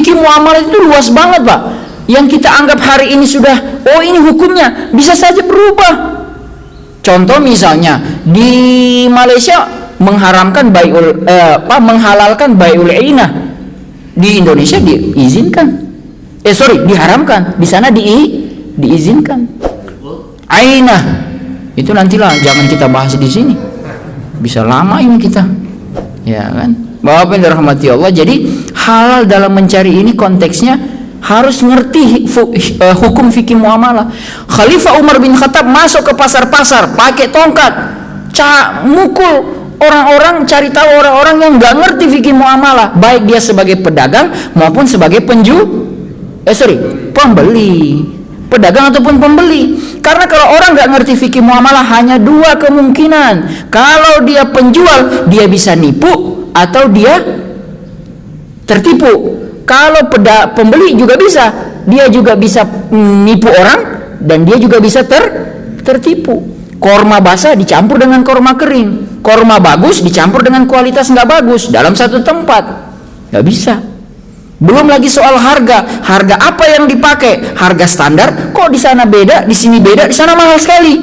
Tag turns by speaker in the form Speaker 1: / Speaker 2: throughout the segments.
Speaker 1: Fikih muamalah itu luas banget, Pak. Yang kita anggap hari ini sudah, oh ini hukumnya, bisa saja berubah. Contoh misalnya di Malaysia mengharamkan menghalalkan bai'ul ainah. Di Indonesia diizinkan. Diharamkan. Di sana diizinkan. Ainah. Itu nantilah, jangan kita bahas di sini. Bisa lama ini kita. Ya kan? Bapak yang dirahmati Allah. Jadi halal dalam mencari ini konteksnya harus ngerti hukum fikih muamalah. Khalifah Umar bin Khattab masuk ke pasar-pasar pakai tongkat, mukul orang-orang, cari tahu orang-orang yang nggak ngerti fikih muamalah, baik dia sebagai pedagang maupun sebagai pembeli, pedagang ataupun pembeli. Karena kalau orang nggak ngerti fikih muamalah hanya dua kemungkinan. Kalau dia penjual, dia bisa nipu atau dia tertipu. Kalau pembeli juga bisa, dia juga bisa nipu orang dan dia juga bisa tertipu. Korma basah dicampur dengan korma kering, korma bagus dicampur dengan kualitas nggak bagus dalam satu tempat, nggak bisa. Belum lagi soal harga apa yang dipakai, harga standar kok di sana beda, di sini beda, di sana mahal sekali.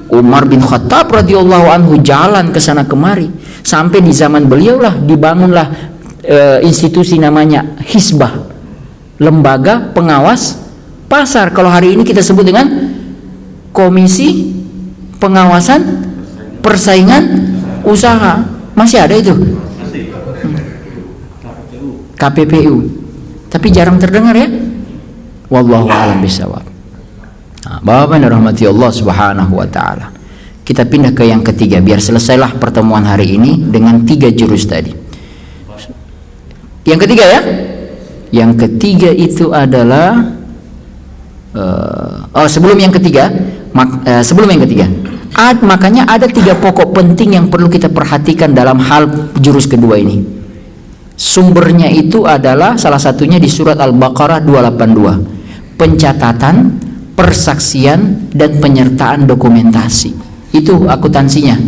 Speaker 1: Umar bin Khattab radhiyallahu anhu jalan ke sana kemari, sampai di zaman beliau lah dibangunlah institusi namanya Hisbah, lembaga pengawas pasar. Kalau hari ini kita sebut dengan Komisi Pengawasan Persaingan Usaha. Masih ada itu? KPPU. Tapi jarang terdengar ya. Wallahu a'lam bishawab. Bapak yang dirahmati Allah Subhanahu wa taala. Kita pindah ke yang ketiga biar selesailah pertemuan hari ini dengan 3 jurus tadi. Yang ketiga ya. Yang ketiga itu adalah sebelum yang ketiga, makanya ada 3 pokok penting yang perlu kita perhatikan dalam hal jurus kedua ini. Sumbernya itu adalah salah satunya di surat Al-Baqarah 282. Pencatatan, persaksian dan penyertaan dokumentasi. Itu akuntansinya.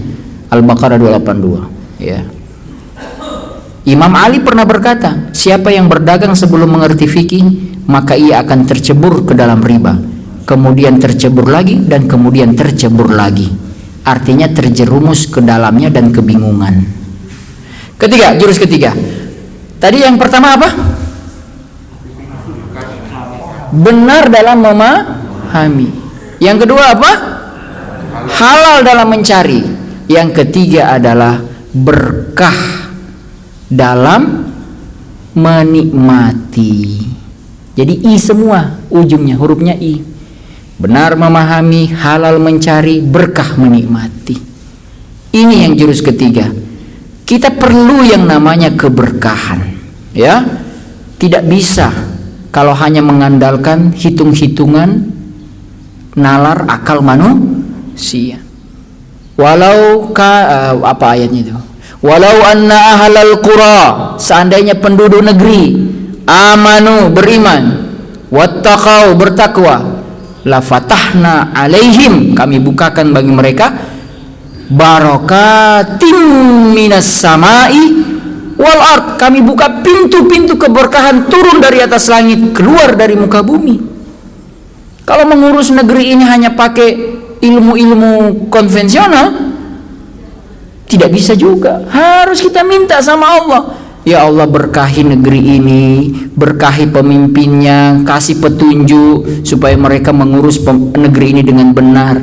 Speaker 1: Al-Baqarah 282, ya. Imam Ali pernah berkata, siapa yang berdagang sebelum mengerti fikih, maka ia akan tercebur ke dalam riba, kemudian tercebur lagi dan kemudian tercebur lagi. Artinya terjerumus ke dalamnya dan kebingungan. Ketiga, jurus ketiga. Tadi yang pertama apa? Benar dalam memahami. Yang kedua apa? Halal dalam mencari. Yang ketiga adalah berkah dalam menikmati. Jadi I semua ujungnya, hurufnya I. Benar memahami, halal mencari, berkah menikmati. Ini yang jurus ketiga. Kita perlu yang namanya keberkahan, ya. Tidak bisa kalau hanya mengandalkan hitung-hitungan nalar akal manusia. Walau apa ayatnya itu? Walau anna ahlal qura, seandainya penduduk negeri amanu, beriman, wattaqau, bertakwa, la fatahna alaihim, kami bukakan bagi mereka barakatim minas samai wal ard, kami buka pintu-pintu keberkahan turun dari atas langit keluar dari muka bumi. Kalau mengurus negeri ini hanya pakai ilmu-ilmu konvensional, tidak bisa juga. Harus kita minta sama Allah. Ya Allah, berkahi negeri ini, berkahi pemimpinnya, kasih petunjuk supaya mereka mengurus negeri ini dengan benar.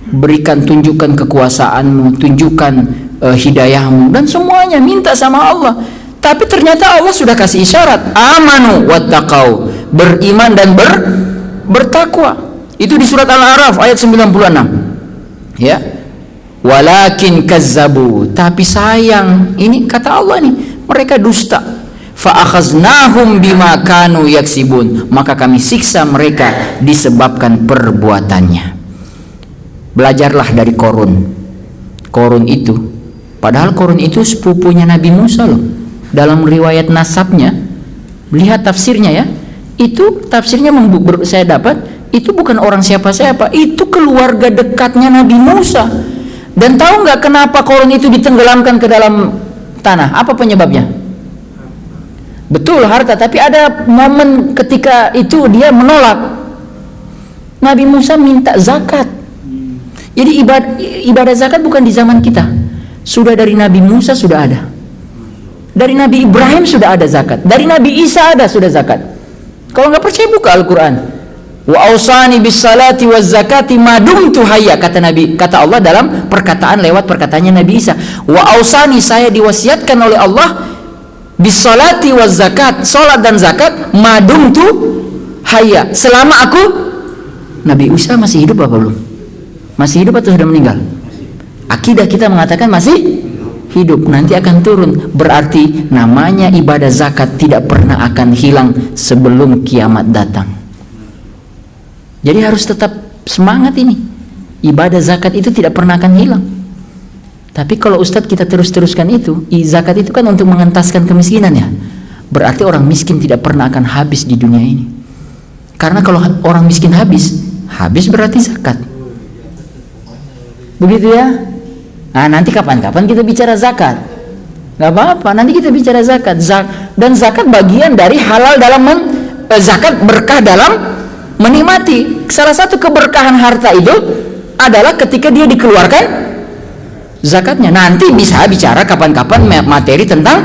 Speaker 1: Berikan, tunjukkan kekuasaanmu, tunjukkan hidayahmu, dan semuanya minta sama Allah. Tapi ternyata Allah sudah kasih isyarat, amanu wattaqau, beriman dan bertakwa. Itu di surat Al-A'raf ayat 96. Ya. Walakin kazzabu, tapi sayang, ini kata Allah nih, mereka dusta. Fa akhaznahum bima kanu yaksibun, maka kami siksa mereka disebabkan perbuatannya. Belajarlah dari Korun itu, padahal Korun itu sepupunya Nabi Musa loh. Dalam riwayat nasabnya, lihat tafsirnya ya. Itu tafsirnya saya dapat, itu bukan orang siapa-siapa, itu keluarga dekatnya Nabi Musa. Dan tahu nggak kenapa Korun itu ditenggelamkan ke dalam tanah? Apa penyebabnya? Betul harta, tapi ada momen ketika itu dia menolak. Nabi Musa minta zakat. Jadi ibadah zakat bukan di zaman kita. Sudah dari Nabi Musa sudah ada. Dari Nabi Ibrahim sudah ada zakat. Dari Nabi Isa ada sudah zakat. Kalau nggak percaya buka Al-Quran. Wa ausani bis salati waz zakati ma dumtu hayya, kata Allah dalam perkataan lewat perkataannya Nabi Isa. Wa ausani, saya diwasiatkan oleh Allah bis salati waz zakat, salat dan zakat ma dumtu hayya, selama aku. Nabi Isa masih hidup apa belum? Masih hidup atau sudah meninggal? Akidah kita mengatakan masih hidup, nanti akan turun. Berarti namanya ibadah zakat tidak pernah akan hilang sebelum kiamat datang. Jadi harus tetap semangat ini. Ibadah zakat itu tidak pernah akan hilang. Tapi kalau Ustadz kita terus-teruskan itu, zakat itu kan untuk mengentaskan kemiskinan ya. Berarti orang miskin tidak pernah akan habis di dunia ini. Karena kalau orang miskin habis berarti zakat. Begitu ya. Nah, nanti kapan-kapan kita bicara zakat. Gak apa-apa, nanti kita bicara zakat. Dan zakat bagian dari halal dalam zakat berkah dalam menikmati. Salah satu keberkahan harta itu adalah ketika dia dikeluarkan zakatnya. Nanti bisa bicara kapan-kapan materi tentang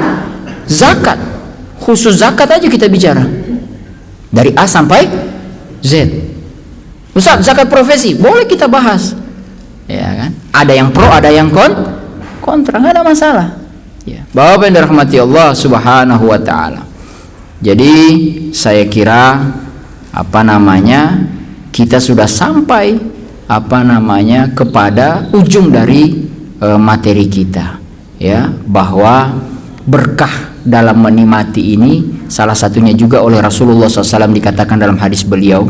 Speaker 1: zakat. Khusus zakat aja kita bicara. Dari A sampai Z. Ustaz, zakat profesi boleh kita bahas. Ya kan? Ada yang pro, ada yang kontra, nggak ada masalah. Ya. Bapak yang dirahmati Allah Subhanahu wa taala. Jadi saya kira kita sudah sampai kepada ujung dari materi kita, ya, bahwa berkah dalam menikmati ini salah satunya juga oleh Rasulullah SAW dikatakan dalam hadis beliau,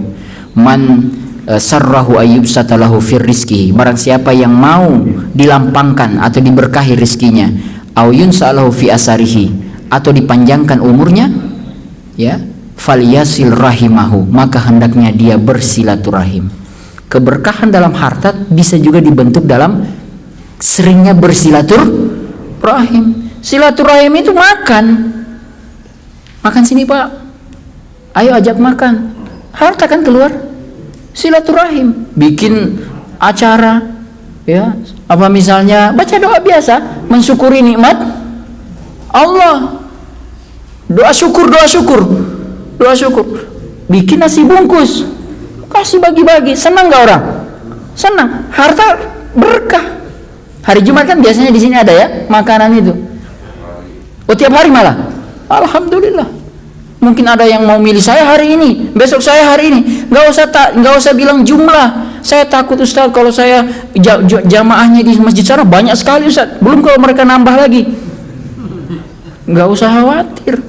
Speaker 1: man sarrahu ayyub satalahu fir rizki, barang siapa yang mau dilampangkan atau diberkahi rizkinya, au yunsalahu fi asarihi, atau dipanjangkan umurnya, ya, falyasil rahimahu, maka hendaknya dia bersilaturahim. Keberkahan dalam harta bisa juga dibentuk dalam seringnya bersilaturahim. Silaturahim itu makan sini Pak, ayo ajak makan, harta kan keluar. Silaturahim, bikin acara, ya, apa misalnya baca doa biasa, mensyukuri nikmat Allah, doa syukur, bikin nasi bungkus, kasih bagi-bagi, senang gak orang? Senang, harta berkah. Hari Jumat kan biasanya di sini ada ya makanan itu. Oh, tiap hari malah. Alhamdulillah. Mungkin ada yang mau milih saya hari ini, besok saya hari ini. Nggak usah bilang jumlah. Saya takut Ustaz kalau saya jamaahnya di masjid sana banyak sekali Ustaz. Belum kalau mereka nambah lagi. Nggak usah khawatir.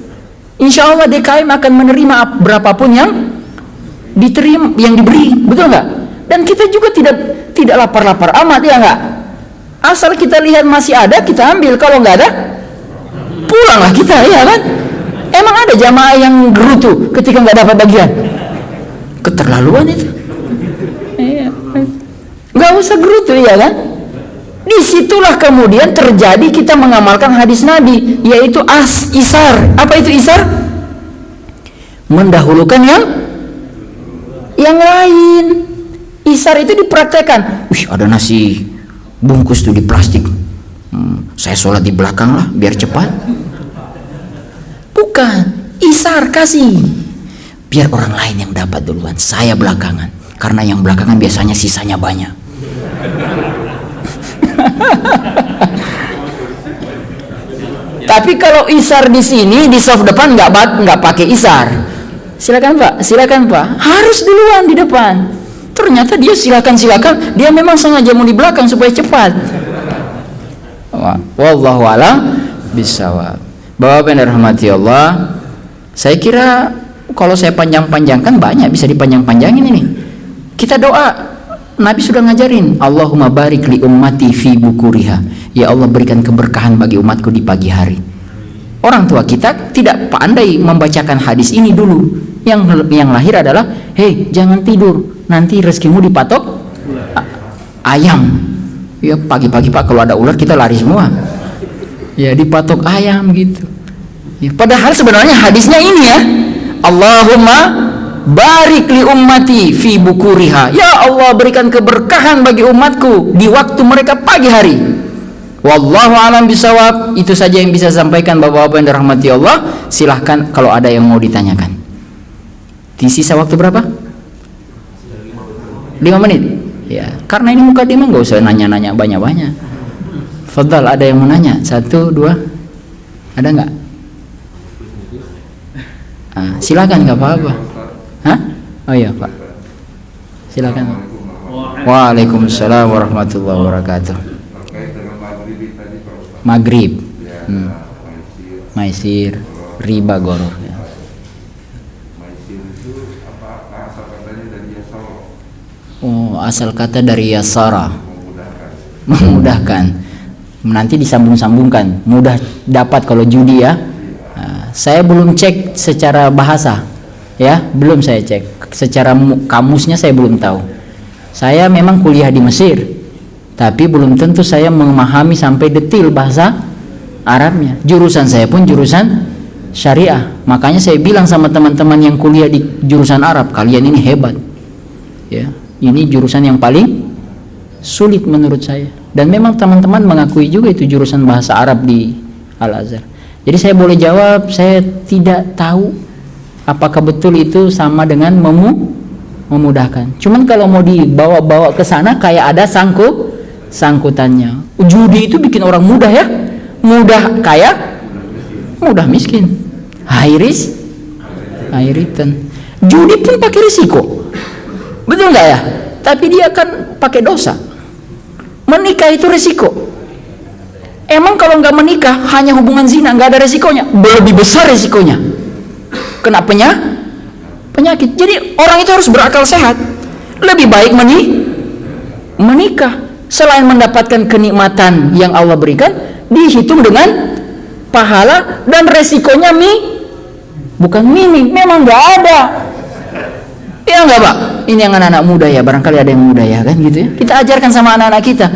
Speaker 1: Insya Allah DKM akan menerima berapapun yang diterima, yang diberi, betul nggak? Dan kita juga tidak lapar-lapar amat, ya nggak? Asal kita lihat masih ada, kita ambil. Kalau nggak ada, pulanglah kita, ya kan? Emang ada jamaah yang gerutu ketika nggak dapat bagian? Keterlaluan itu. Nggak usah gerutu, ya kan? Disitulah kemudian terjadi kita mengamalkan hadis Nabi, yaitu isar. Apa itu isar? Mendahulukan yang lain. Isar itu dipraktekkan. Wih, ada nasi bungkus tuh di plastik. Saya sholat di belakang lah, biar cepat. Bukan, isar, kasih. Biar orang lain yang dapat duluan, saya belakangan. Karena yang belakangan biasanya sisanya banyak. Tapi kalau isar di sini, di soft depan nggak pakai isar. Silakan Pak, harus duluan di depan. Ternyata dia silakan, dia memang sengaja mau di belakang supaya cepat. Wallahu a'lam bishawab. Bapak yang dirahmati Allah, saya kira kalau saya panjang-panjangkan banyak bisa dipanjang-panjangin ini. Kita doa, Nabi sudah ngajarin, Allahumma barik li ummati fi bukuriha. Ya Allah, berikan keberkahan bagi umatku di pagi hari. Orang tua kita tidak pandai membacakan hadis ini dulu. Yang lahir adalah, hei, jangan tidur, nanti rezekimu dipatok ayam. Ya, pagi-pagi Pak, kalau ada ular kita lari semua. Ya, dipatok ayam gitu. Ya, padahal sebenarnya hadisnya ini ya, Allahumma barik li ummati fi bukuriha. Ya Allah, berikan keberkahan bagi umatku di waktu mereka pagi hari. Wallahu alam bisawab. Itu saja yang bisa saya sampaikan Bapak-bapak yang dirahmati Allah. Silahkan kalau ada yang mau ditanyakan. Di sisa waktu berapa? 5 menit. Ya, karena ini mukadimah nggak usah nanya-nanya banyak-banyak. Fadhal, ada yang mau nanya? 1, 2. Ada nggak? Silakan, nggak apa-apa. Hah? Oh iya Pak. Silakan. Waalaikumsalam warahmatullahi wabarakatuh. Maghrib, maisir, riba, goror. Ya. Oh, asal kata dari yasara, memudahkan. Nanti disambung-sambungkan, mudah dapat kalau judi ya. Saya belum cek secara bahasa, ya, belum saya cek. Secara kamusnya saya belum tahu. Saya memang kuliah di Mesir, tapi belum tentu saya memahami sampai detil bahasa Arabnya. Jurusan saya pun jurusan syariah. Makanya saya bilang sama teman-teman yang kuliah di jurusan Arab, kalian ini hebat. Ya, ini jurusan yang paling sulit menurut saya. Dan memang teman-teman mengakui juga itu jurusan bahasa Arab di Al-Azhar. Jadi saya boleh jawab, saya tidak tahu apakah betul itu sama dengan memudahkan. Cuman kalau mau dibawa-bawa ke sana kayak ada sangkutannya. Judi itu bikin orang mudah ya, mudah kaya, mudah miskin, high risk, high return. Judi pun pakai risiko, betul nggak ya? Tapi dia akan pakai dosa. Menikah itu risiko. Emang kalau nggak menikah hanya hubungan zina nggak ada risikonya? Lebih besar risikonya. Kena penyakit. Jadi orang itu harus berakal sehat. Lebih baik menikah. Selain mendapatkan kenikmatan yang Allah berikan, dihitung dengan pahala dan resikonya bukan minim, memang nggak ada. Ya nggak Pak? Ini yang anak-anak muda ya, barangkali ada yang muda ya kan gitu ya. Kita ajarkan sama anak-anak kita.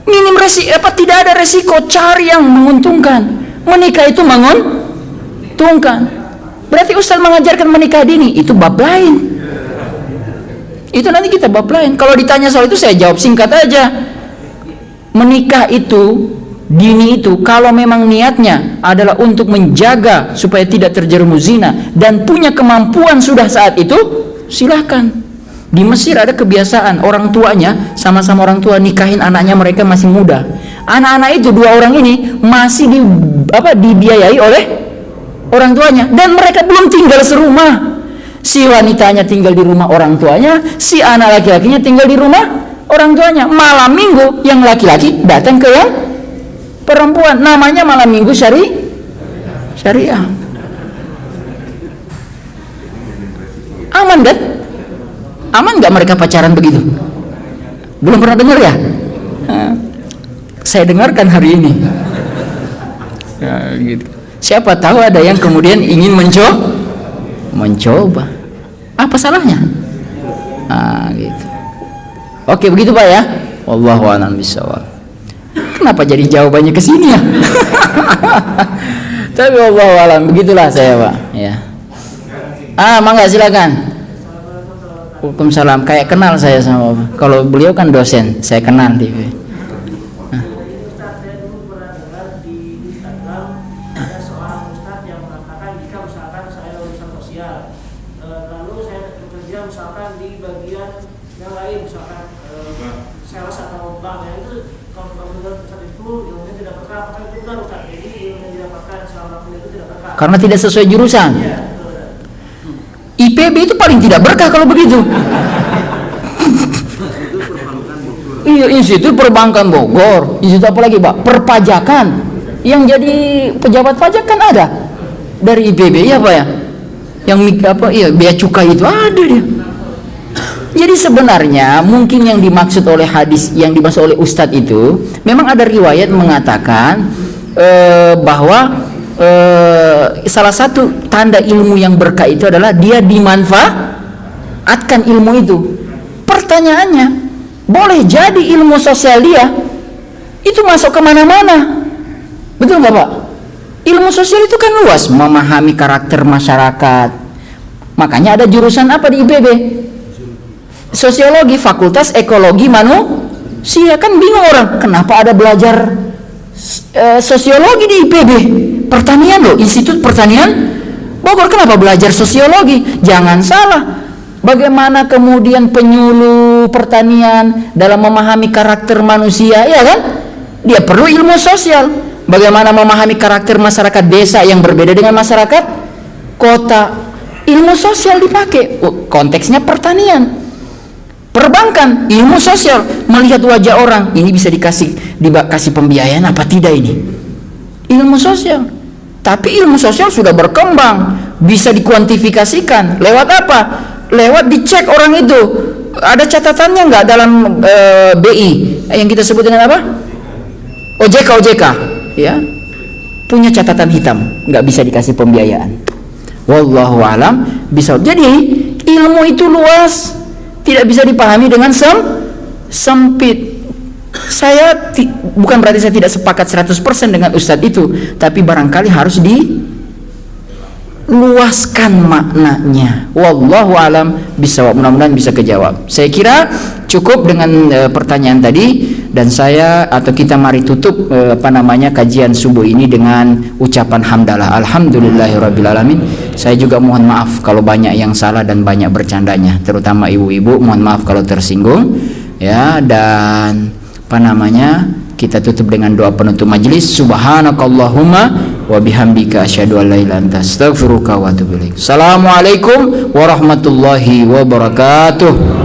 Speaker 1: Minim resiko, tidak ada resiko, cari yang menguntungkan. Menikah itu menguntungkan. Berarti Ustaz mengajarkan menikah dini, itu bab lain. Itu nanti kita bab lain. Kalau ditanya soal itu saya jawab singkat aja. Menikah itu dini itu kalau memang niatnya adalah untuk menjaga supaya tidak terjerumus zina dan punya kemampuan sudah saat itu, silahkan. Di Mesir ada kebiasaan orang tuanya sama-sama orang tua nikahin anaknya, mereka masih muda. Anak-anak itu dua orang ini masih dibiayai oleh orang tuanya dan mereka belum tinggal serumah. Si wanitanya tinggal di rumah orang tuanya, si anak laki-lakinya tinggal di rumah orang tuanya. Malam minggu yang laki-laki datang ke yang perempuan, namanya malam minggu syariah. Aman kan? Aman nggak mereka pacaran begitu? Belum pernah dengar ya? Saya dengarkan hari ini. Ya, gitu. Siapa tahu ada yang kemudian ingin mencoba. Apa salahnya? Gitu. Oke, begitu Pak ya. Wallahu a'lam bishawab. Kenapa jadi jawabannya ke sini ya? Tapi wallahu a'lam, begitulah saya Pak. Ya. Mangga silakan. Waalaikumsalam. Kayak kenal saya sama Bapak. Kalau beliau kan dosen, saya kenal di. Karena tidak sesuai jurusan. IPB itu paling tidak berkah kalau begitu. Iya, Institut Perbankan Bogor, Institut apa lagi Pak? Perpajakan. Yang jadi pejabat pajak kan ada dari IPB ya Pak ya. Yang bea cukai itu ada dia. Jadi sebenarnya mungkin yang dimaksud oleh hadis, yang dimaksud oleh Ustadz itu, memang ada riwayat mengatakan bahwa salah satu tanda ilmu yang berkah itu adalah dia dimanfaatkan ilmu itu. Pertanyaannya, boleh jadi ilmu sosial dia itu masuk kemana-mana, betul nggak Pak? Ilmu sosial itu kan luas, memahami karakter masyarakat. Makanya ada jurusan apa di IPB? Sosiologi, Fakultas Ekologi Manusia. Kan bingung orang, kenapa ada belajar sosiologi di IPB? Pertanian loh, Institut Pertanian Bogor, kenapa belajar sosiologi? Jangan salah. Bagaimana kemudian penyuluh pertanian dalam memahami karakter manusia, ya kan? Dia perlu ilmu sosial. Bagaimana memahami karakter masyarakat desa yang berbeda dengan masyarakat kota. Ilmu sosial dipakai. Konteksnya pertanian. Perbankan, ilmu sosial, melihat wajah orang, ini bisa dikasih pembiayaan apa tidak ini? Ilmu sosial. Tapi ilmu sosial sudah berkembang, bisa dikuantifikasikan. Lewat apa? Lewat dicek orang itu. Ada catatannya nggak dalam BI yang kita sebut dengan apa? OJK, ya, punya catatan hitam, nggak bisa dikasih pembiayaan. Wallahu alam bisa. Jadi ilmu itu luas, tidak bisa dipahami dengan sempit. Saya bukan berarti saya tidak sepakat 100% dengan Ustadz itu, tapi barangkali harus diluaskan maknanya. Wallahu alam bisawab. Mudah-mudahan bisa kejawab. Saya kira cukup dengan pertanyaan tadi, dan kita mari tutup kajian subuh ini dengan ucapan hamdalah. Alhamdulillahirabbil alamin. Saya juga mohon maaf kalau banyak yang salah dan banyak bercandanya, terutama ibu-ibu, mohon maaf kalau tersinggung, ya. Dan kita tutup dengan doa penutup majelis. Subhanakallahumma wa bihamdika asyhadu an la ilaha illa anta astaghfiruka wa atubu ilaik. Assalamualaikum warahmatullahi wabarakatuh.